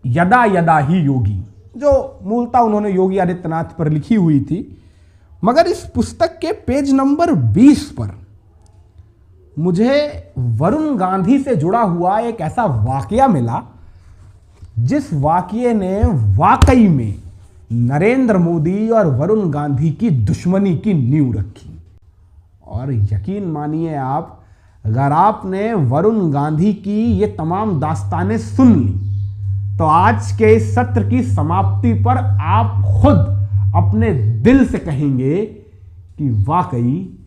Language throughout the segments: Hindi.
यदा यदा ही योगी, जो मूलतः उन्होंने योगी आदित्यनाथ पर लिखी हुई थी। मगर इस पुस्तक के पेज नंबर 20 पर मुझे वरुण गांधी से जुड़ा हुआ एक ऐसा वाकया मिला जिस वाकये ने वाकई में नरेंद्र मोदी और वरुण गांधी की दुश्मनी की नींव रखी। और यकीन मानिए आप, अगर आपने वरुण गांधी की ये तमाम दास्तानें सुन ली तो आज के इस सत्र की समाप्ति पर आप खुद अपने दिल से कहेंगे कि वाकई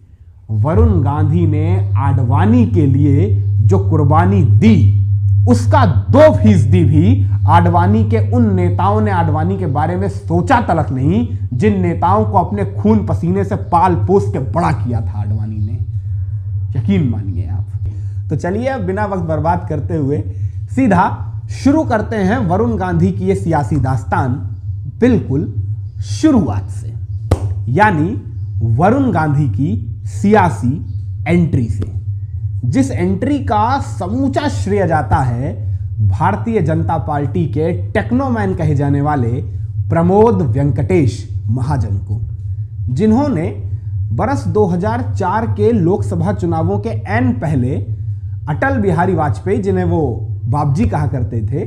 वरुण गांधी ने आडवाणी के लिए जो कुर्बानी दी उसका 2% भी आडवाणी के उन नेताओं ने आडवाणी के बारे में सोचा तलक नहीं जिन नेताओं को अपने खून पसीने से पाल पोस के बड़ा किया था आडवाणी ने। यकीन मानिए आप। तो चलिए अब बिना वक्त बर्बाद करते हुए सीधा शुरू करते हैं वरुण गांधी की ये सियासी दास्तान बिल्कुल शुरुआत से, यानी वरुण गांधी की सियासी एंट्री से, जिस एंट्री का समूचा श्रेय जाता है भारतीय जनता पार्टी के टेक्नोमैन कहे जाने वाले प्रमोद वेंकटेश महाजन को, जिन्होंने बरस 2004 के लोकसभा चुनावों के ऐन पहले अटल बिहारी वाजपेयी, जिन्हें वो बाबजी कहा करते थे,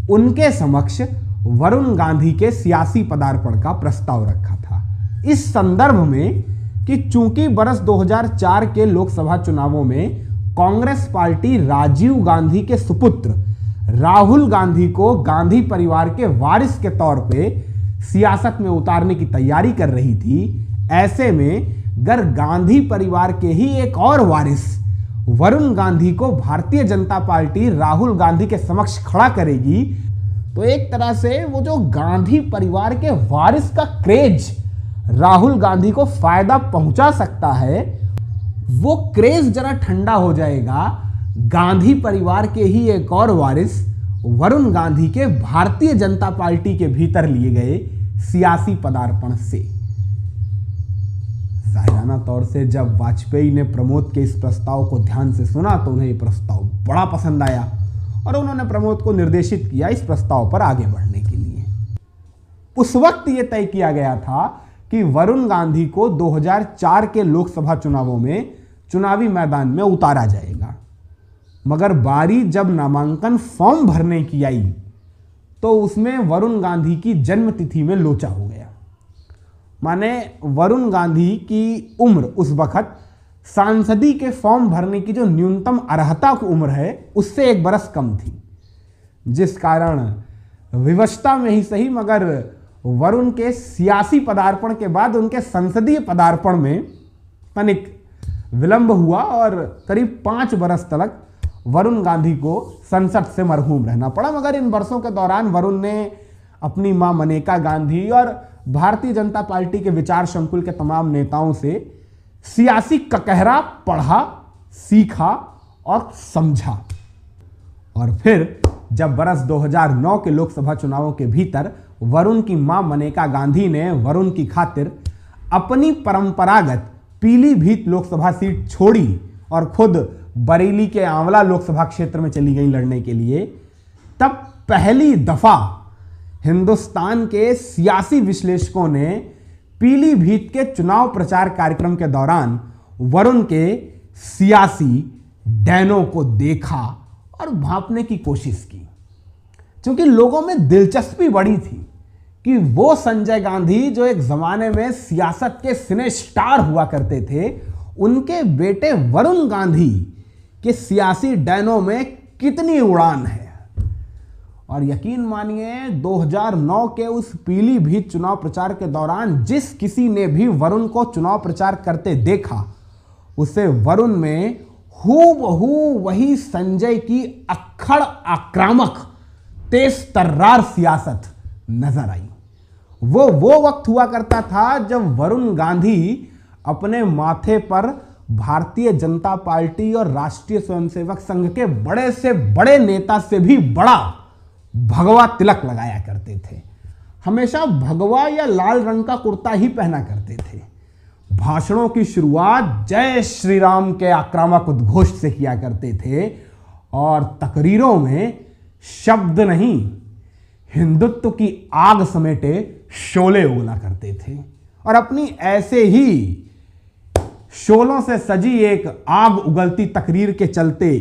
उनके समक्ष वरुण गांधी के सियासी पदार्पण का प्रस्ताव रखा था। इस संदर्भ में कि चूंकि बरस 2004 के लोकसभा चुनावों में कांग्रेस पार्टी राजीव गांधी के सुपुत्र राहुल गांधी को गांधी परिवार के वारिस के तौर पे सियासत में उतारने की तैयारी कर रही थी, ऐसे में अगर गांधी परिवार के ही एक और वारिस वरुण गांधी को भारतीय जनता पार्टी राहुल गांधी के समक्ष खड़ा करेगी तो एक तरह से वो जो गांधी परिवार के वारिस का क्रेज राहुल गांधी को फायदा पहुंचा सकता है, वो क्रेज जरा ठंडा हो जाएगा गांधी परिवार के ही एक और वारिस वरुण गांधी के भारतीय जनता पार्टी के भीतर लिए गए सियासी पदार्पण से। जाहिराना तौर से जब वाजपेयी ने प्रमोद के इस प्रस्ताव को ध्यान से सुना तो उन्हें यह प्रस्ताव बड़ा पसंद आया और उन्होंने प्रमोद को निर्देशित किया इस प्रस्ताव पर आगे बढ़ने के लिए। उस वक्त यह तय किया गया था कि वरुण गांधी को 2004 के लोकसभा चुनावों में चुनावी मैदान में उतारा जाएगा। मगर बारी जब नामांकन फॉर्म भरने की आई तो उसमें वरुण गांधी की जन्मतिथि में लोचा हो गया। माने वरुण गांधी की उम्र उस वक्त सांसदी के फॉर्म भरने की जो न्यूनतम अर्हता की उम्र है उससे 1 बरस कम थी, जिस कारण विवशता में ही सही मगर वरुण के सियासी पदार्पण के बाद उनके संसदीय पदार्पण में तनिक विलंब हुआ और करीब 5 बरस तक वरुण गांधी को संसद से मरहूम रहना पड़ा। मगर इन वर्षों के दौरान वरुण ने अपनी मां मनेका गांधी और भारतीय जनता पार्टी के विचार संकुल के तमाम नेताओं से सियासी ककहरा पढ़ा, सीखा और समझा। और फिर जब बरस 2009 के लोकसभा चुनावों के भीतर वरुण की मां मनेका गांधी ने वरुण की खातिर अपनी परंपरागत पीलीभीत लोकसभा सीट छोड़ी और खुद बरेली के आंवला लोकसभा क्षेत्र में चली गई लड़ने के लिए, तब पहली दफा हिंदुस्तान के सियासी विश्लेषकों ने पीलीभीत के चुनाव प्रचार कार्यक्रम के दौरान वरुण के सियासी डैनों को देखा और भांपने की कोशिश की। क्योंकि लोगों में दिलचस्पी बड़ी थी कि वो संजय गांधी जो एक जमाने में सियासत के सिने स्टार हुआ करते थे, उनके बेटे वरुण गांधी के सियासी डैनों में कितनी उड़ान है। और यकीन मानिए 2009 के उस पीलीभीत चुनाव प्रचार के दौरान जिस किसी ने भी वरुण को चुनाव प्रचार करते देखा, उसे वरुण में हूबहू वही संजय की अक्खड़ आक्रामक तेज तर्रार सियासत नजर आई। वो वक्त हुआ करता था जब वरुण गांधी अपने माथे पर भारतीय जनता पार्टी और राष्ट्रीय स्वयंसेवक संघ के बड़े से बड़े नेता से भी बड़ा भगवा तिलक लगाया करते थे। हमेशा भगवा या लाल रंग का कुर्ता ही पहना करते थे। भाषणों की शुरुआत जय श्री राम के आक्रामक उद्घोष से किया करते थे और तकरीरों में शब्द नहीं हिंदुत्व की आग समेटे शोले उगला करते थे। और अपनी ऐसे ही शोलों से सजी एक आग उगलती तकरीर के चलते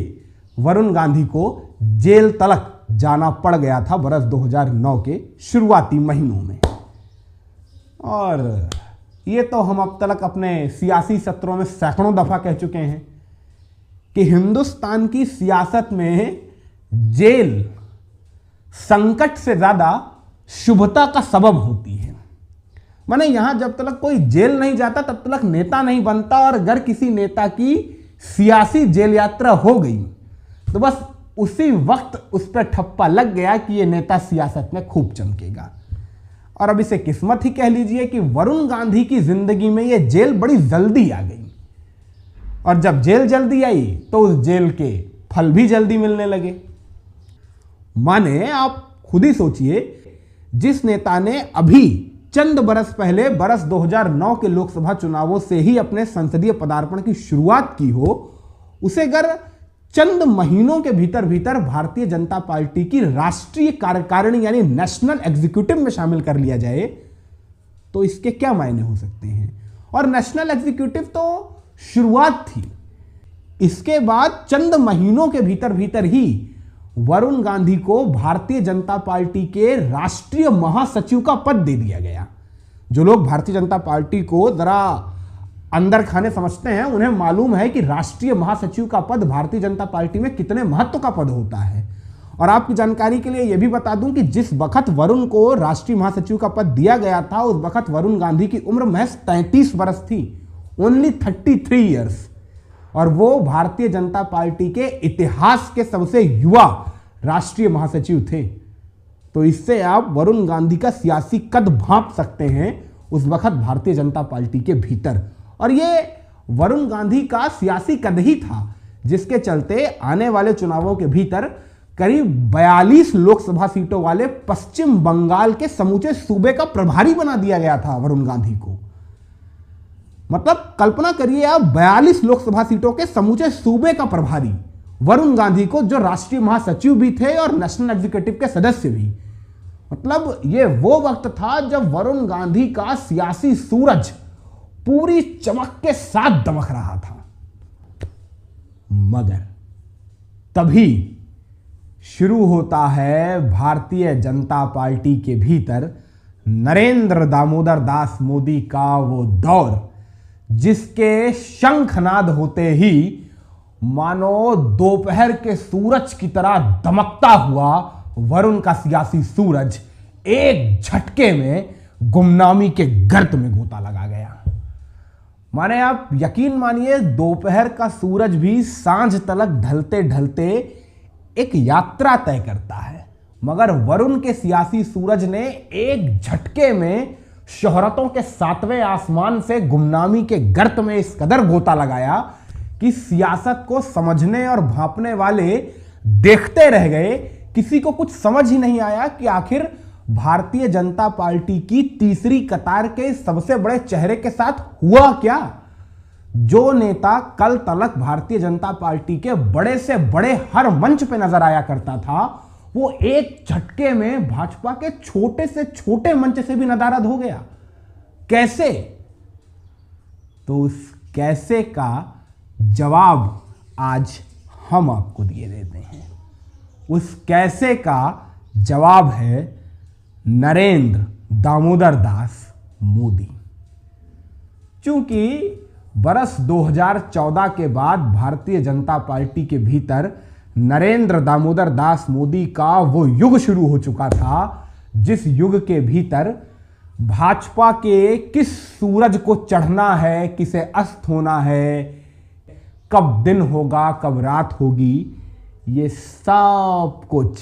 वरुण गांधी को जेल तलक जाना पड़ गया था वर्ष 2009 के शुरुआती महीनों में। और ये तो हम अब तक अपने सियासी सत्रों में सैकड़ों दफा कह चुके हैं कि हिंदुस्तान की सियासत में जेल संकट से ज्यादा शुभता का सबब होती है। माने यहां जब तक कोई जेल नहीं जाता तब तक नेता नहीं बनता, और अगर किसी नेता की सियासी जेल यात्रा हो गई तो बस उसी वक्त उस पर ठप्पा लग गया कि यह नेता सियासत में खूब चमकेगा। और अब इसे किस्मत ही कह लीजिए कि वरुण गांधी की जिंदगी में यह जेल बड़ी जल्दी आ गई, और जब जेल जल्दी आई तो उस जेल के फल भी जल्दी मिलने लगे। माने आप खुद ही सोचिए, जिस नेता ने अभी चंद बरस पहले वर्ष 2009 के लोकसभा चुनावों से ही अपने संसदीय पदार्पण की शुरुआत की हो, उसे अगर चंद महीनों के भीतर भीतर भारतीय जनता पार्टी की राष्ट्रीय कार्यकारिणी यानी नेशनल एग्जीक्यूटिव में शामिल कर लिया जाए तो इसके क्या मायने हो सकते हैं। और नेशनल एग्जीक्यूटिव तो शुरुआत थी, इसके बाद चंद महीनों के भीतर भीतर ही वरुण गांधी को भारतीय जनता पार्टी के राष्ट्रीय महासचिव का पद दे दिया गया। जो लोग भारतीय जनता पार्टी को जरा अंदर खाने समझते हैं उन्हें मालूम है कि राष्ट्रीय महासचिव का पद भारतीय जनता पार्टी में कितने महत्व का पद होता है। और आपकी जानकारी के लिए यह भी बता दूं कि जिस वक्त वरुण को राष्ट्रीय महासचिव का पद दिया गया था उस वक्त वरुण गांधी की उम्र महज 33 वर्ष थी, ओनली 33 ईयर्स, और वो भारतीय जनता पार्टी के इतिहास के सबसे युवा राष्ट्रीय महासचिव थे। तो इससे आप वरुण गांधी का सियासी कद भांप सकते हैं उस वक्त भारतीय जनता पार्टी के भीतर। और ये वरुण गांधी का सियासी कद ही था जिसके चलते आने वाले चुनावों के भीतर करीब 42 लोकसभा सीटों वाले पश्चिम बंगाल के समूचे सूबे का प्रभारी बना दिया गया था वरुण गांधी को। मतलब कल्पना करिए आप, 42 लोकसभा सीटों के समूचे सूबे का प्रभारी वरुण गांधी को, जो राष्ट्रीय महासचिव भी थे और नेशनल एग्जीक्यूटिव के सदस्य भी। मतलब ये वो वक्त था जब वरुण गांधी का सियासी सूरज पूरी चमक के साथ दमक रहा था। मगर तभी शुरू होता है भारतीय जनता पार्टी के भीतर नरेंद्र दामोदर दास मोदी का वो दौर, जिसके शंखनाद होते ही मानो दोपहर के सूरज की तरह दमकता हुआ वरुण का सियासी सूरज एक झटके में गुमनामी के गर्त में गोता लगा गया। माने आप यकीन मानिए, दोपहर का सूरज भी सांझ तलक ढलते ढलते एक यात्रा तय करता है, मगर वरुण के सियासी सूरज ने एक झटके में शोहरतों के 7वें आसमान से गुमनामी के गर्त में इस कदर गोता लगाया कि सियासत को समझने और भांपने वाले देखते रह गए। किसी को कुछ समझ ही नहीं आया कि आखिर भारतीय जनता पार्टी की तीसरी कतार के सबसे बड़े चेहरे के साथ हुआ क्या। जो नेता कल तलक भारतीय जनता पार्टी के बड़े से बड़े हर मंच पे नजर आया करता था, वो एक झटके में भाजपा के छोटे से छोटे मंच से भी नदारद हो गया। कैसे? तो उस कैसे का जवाब आज हम आपको दिए देते हैं। उस कैसे का जवाब है नरेंद्र दामोदर दास मोदी। चूंकि वर्ष 2014 के बाद भारतीय जनता पार्टी के भीतर नरेंद्र दामोदर दास मोदी का वो युग शुरू हो चुका था, जिस युग के भीतर भाजपा के किस सूरज को चढ़ना है, किसे अस्त होना है, कब दिन होगा, कब रात होगी, ये सब कुछ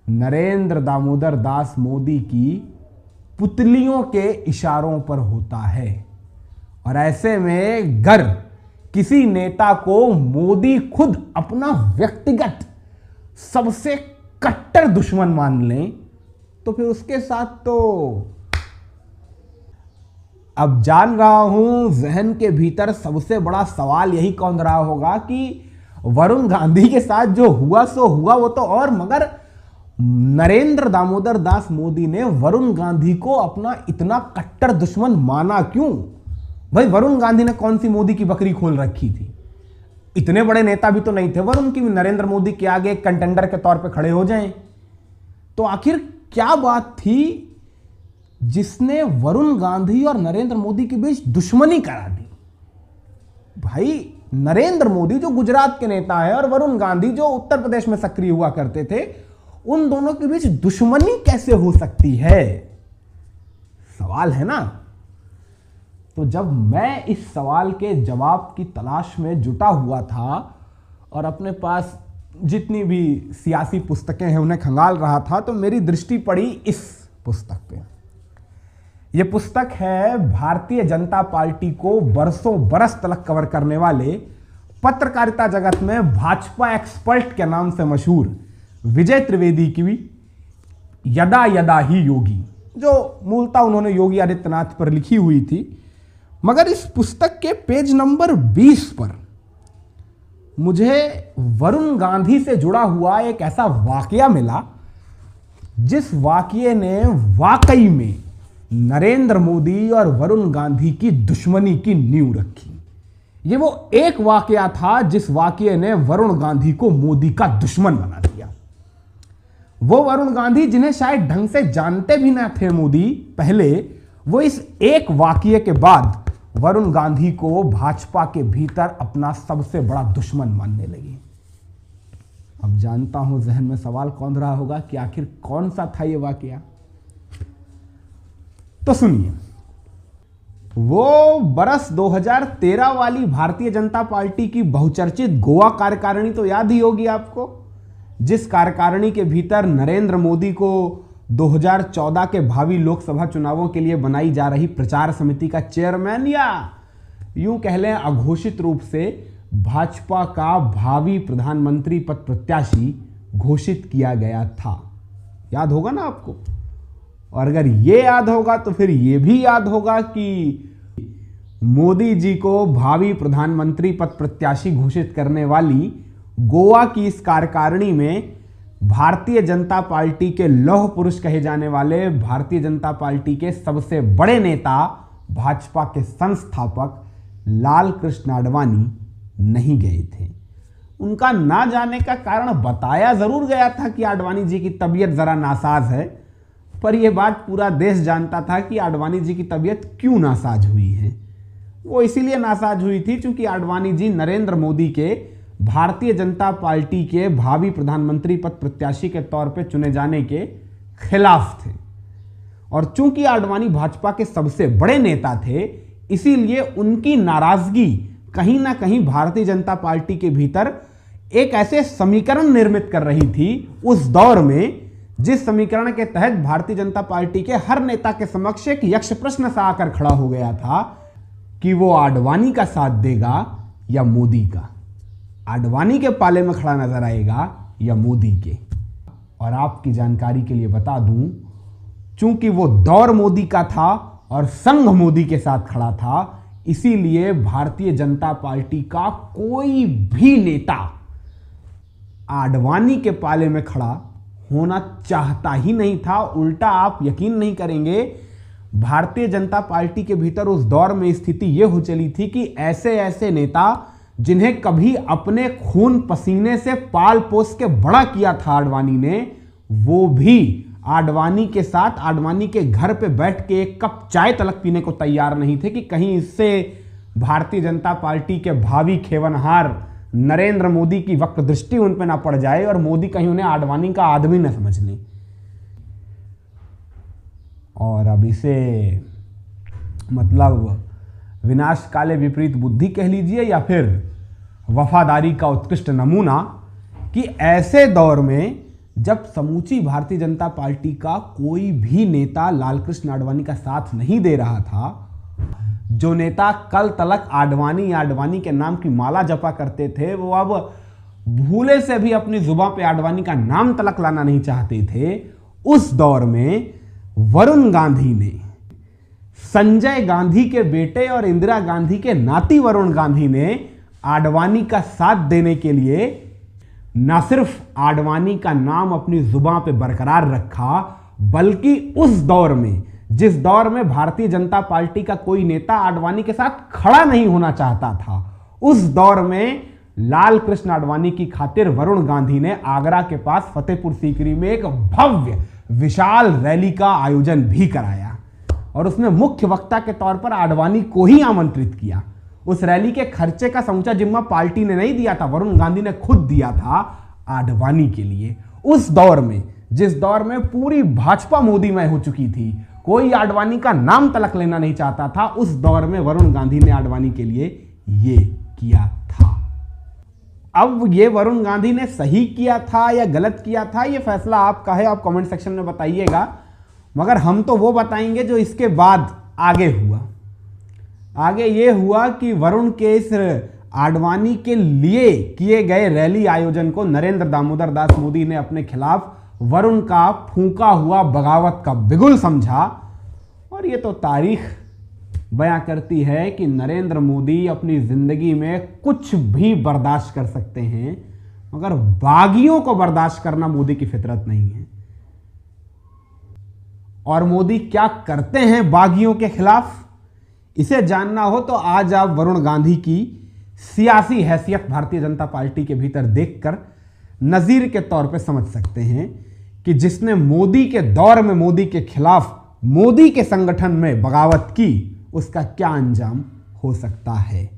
नरेंद्र दामोदर दास मोदी की पुतलियों के इशारों पर होता है। और ऐसे में अगर किसी नेता को मोदी खुद अपना व्यक्तिगत सबसे कट्टर दुश्मन मान लें तो फिर उसके साथ तो अब जान रहा हूं जहन के भीतर सबसे बड़ा सवाल यही कौन रहा होगा कि वरुण गांधी के साथ जो हुआ सो हुआ वो तो और, मगर नरेंद्र दामोदर दास मोदी ने वरुण गांधी को अपना इतना कट्टर दुश्मन माना क्यों? भाई वरुण गांधी ने कौन सी मोदी की बकरी खोल रखी थी? इतने बड़े नेता भी तो नहीं थे वरुण की नरेंद्र मोदी के आगे एक कंटेंडर के तौर पे खड़े हो जाएं। तो आखिर क्या बात थी जिसने वरुण गांधी और नरेंद्र मोदी के बीच दुश्मनी करा दी? भाई नरेंद्र मोदी जो गुजरात के नेता है और वरुण गांधी जो उत्तर प्रदेश में सक्रिय हुआ करते थे, उन दोनों के बीच दुश्मनी कैसे हो सकती है? सवाल है ना। तो जब मैं इस सवाल के जवाब की तलाश में जुटा हुआ था और अपने पास जितनी भी सियासी पुस्तकें हैं उन्हें खंगाल रहा था, तो मेरी दृष्टि पड़ी इस पुस्तक पे। यह पुस्तक है भारतीय जनता पार्टी को बरसों बरस तलक कवर करने वाले, पत्रकारिता जगत में भाजपा एक्सपर्ट के नाम से मशहूर विजय त्रिवेदी की यदा यदा ही योगी, जो मूलतः उन्होंने योगी आदित्यनाथ पर लिखी हुई थी। मगर इस पुस्तक के पेज नंबर 20 पर मुझे वरुण गांधी से जुड़ा हुआ एक ऐसा वाकया मिला जिस वाकये ने वाकई में नरेंद्र मोदी और वरुण गांधी की दुश्मनी की नींव रखी। ये वो एक वाकया था जिस वाकये ने वरुण गांधी को मोदी का दुश्मन बना दिया। वो वरुण गांधी जिन्हें शायद ढंग से जानते भी ना थे मोदी पहले, वो इस एक वाकये के बाद वरुण गांधी को भाजपा के भीतर अपना सबसे बड़ा दुश्मन मानने लगे। अब जानता हूं जहन में सवाल कौंध रहा होगा कि आखिर कौन सा था यह वाकया। तो सुनिए, वो बरस 2013 वाली भारतीय जनता पार्टी की बहुचर्चित गोवा कार्यकारिणी तो याद ही होगी आपको, जिस कार्यकारिणी के भीतर नरेंद्र मोदी को 2014 के भावी लोकसभा चुनावों के लिए बनाई जा रही प्रचार समिति का चेयरमैन, या यूं कह लें अघोषित रूप से भाजपा का भावी प्रधानमंत्री पद प्रत्याशी घोषित किया गया था। याद होगा ना आपको? और अगर ये याद होगा तो फिर ये भी याद होगा कि मोदी जी को भावी प्रधानमंत्री पद प्रत्याशी घोषित करने वाली गोवा की इस कार्यकारिणी में भारतीय जनता पार्टी के लौह पुरुष कहे जाने वाले भारतीय जनता पार्टी के सबसे बड़े नेता, भाजपा के संस्थापक लाल कृष्ण आडवाणी नहीं गए थे। उनका ना जाने का कारण बताया जरूर गया था कि आडवाणी जी की तबीयत जरा नासाज है, पर यह बात पूरा देश जानता था कि आडवाणी जी की तबीयत क्यों नासाज हुई है। वो इसीलिए नासाज हुई थी क्योंकि आडवाणी जी नरेंद्र मोदी के भारतीय जनता पार्टी के भावी प्रधानमंत्री पद प्रत्याशी के तौर पे चुने जाने के खिलाफ थे। और चूंकि आडवाणी भाजपा के सबसे बड़े नेता थे, इसीलिए उनकी नाराजगी कहीं ना कहीं भारतीय जनता पार्टी के भीतर एक ऐसे समीकरण निर्मित कर रही थी उस दौर में, जिस समीकरण के तहत भारतीय जनता पार्टी के हर नेता के समक्ष एक यक्ष प्रश्न सा आकर खड़ा हो गया था कि वो आडवाणी का साथ देगा या मोदी का, आडवाणी के पाले में खड़ा नजर आएगा या मोदी के। और आपकी जानकारी के लिए बता दूं, चूंकि वो दौर मोदी का था और संघ मोदी के साथ खड़ा था, इसीलिए भारतीय जनता पार्टी का कोई भी नेता आडवाणी के पाले में खड़ा होना चाहता ही नहीं था। उल्टा आप यकीन नहीं करेंगे, भारतीय जनता पार्टी के भीतर उस दौर में स्थिति यह हो चली थी कि ऐसे ऐसे नेता जिन्हें कभी अपने खून पसीने से पाल पोस के बड़ा किया था आडवाणी ने, वो भी आडवाणी के साथ आडवाणी के घर पे बैठ के एक कप चाय तलक पीने को तैयार नहीं थे कि कहीं इससे भारतीय जनता पार्टी के भावी खेवनहार नरेंद्र मोदी की वक्र दृष्टि उन पे ना पड़ जाए और मोदी कहीं उन्हें आडवाणी का आदमी न समझ लें। और अब इसे मतलब विनाश काले विपरीत बुद्धि कह लीजिए या फिर वफादारी का उत्कृष्ट नमूना, कि ऐसे दौर में जब समूची भारतीय जनता पार्टी का कोई भी नेता लालकृष्ण आडवाणी का साथ नहीं दे रहा था, जो नेता कल तलक आडवाणी आडवाणी के नाम की माला जपा करते थे, वो अब भूले से भी अपनी जुबान पे आडवाणी का नाम तलक लाना नहीं चाहते थे। उस दौर में वरुण गांधी ने संजय गांधी के बेटे और इंदिरा गांधी के नाती वरुण गांधी ने आडवाणी का साथ देने के लिए न सिर्फ आडवाणी का नाम अपनी जुबान पे बरकरार रखा, बल्कि उस दौर में, जिस दौर में भारतीय जनता पार्टी का कोई नेता आडवाणी के साथ खड़ा नहीं होना चाहता था, उस दौर में लाल कृष्ण आडवाणी की खातिर वरुण गांधी ने आगरा के पास फतेहपुर सीकरी में एक भव्य विशाल रैली का आयोजन भी कराया और उसमें मुख्य वक्ता के तौर पर आडवाणी को ही आमंत्रित किया। उस रैली के खर्चे का समूचा जिम्मा पार्टी ने नहीं दिया था, वरुण गांधी ने खुद दिया था आडवाणी के लिए। उस दौर में, जिस दौर में पूरी भाजपा मोदीमय हो चुकी थी, कोई आडवाणी का नाम तलक लेना नहीं चाहता था, उस दौर में वरुण गांधी ने आडवाणी के लिए ये किया था। अब ये वरुण गांधी ने सही किया था या गलत किया था, ये फैसला आपका है, आप कमेंट सेक्शन में बताइएगा। मगर हम तो वो बताएंगे जो इसके बाद आगे हुआ। आगे ये हुआ कि वरुण के इस आडवाणी के लिए किए गए रैली आयोजन को नरेंद्र दामोदर दास मोदी ने अपने खिलाफ वरुण का फूंका हुआ बगावत का बिगुल समझा। और ये तो तारीख बयां करती है कि नरेंद्र मोदी अपनी जिंदगी में कुछ भी बर्दाश्त कर सकते हैं, मगर बागियों को बर्दाश्त करना मोदी की फितरत नहीं है। और मोदी क्या करते हैं बागियों के खिलाफ, इसे जानना हो तो आज आप वरुण गांधी की सियासी हैसियत भारतीय जनता पार्टी के भीतर देखकर नजीर के तौर पे समझ सकते हैं कि जिसने मोदी के दौर में मोदी के खिलाफ मोदी के संगठन में बगावत की, उसका क्या अंजाम हो सकता है।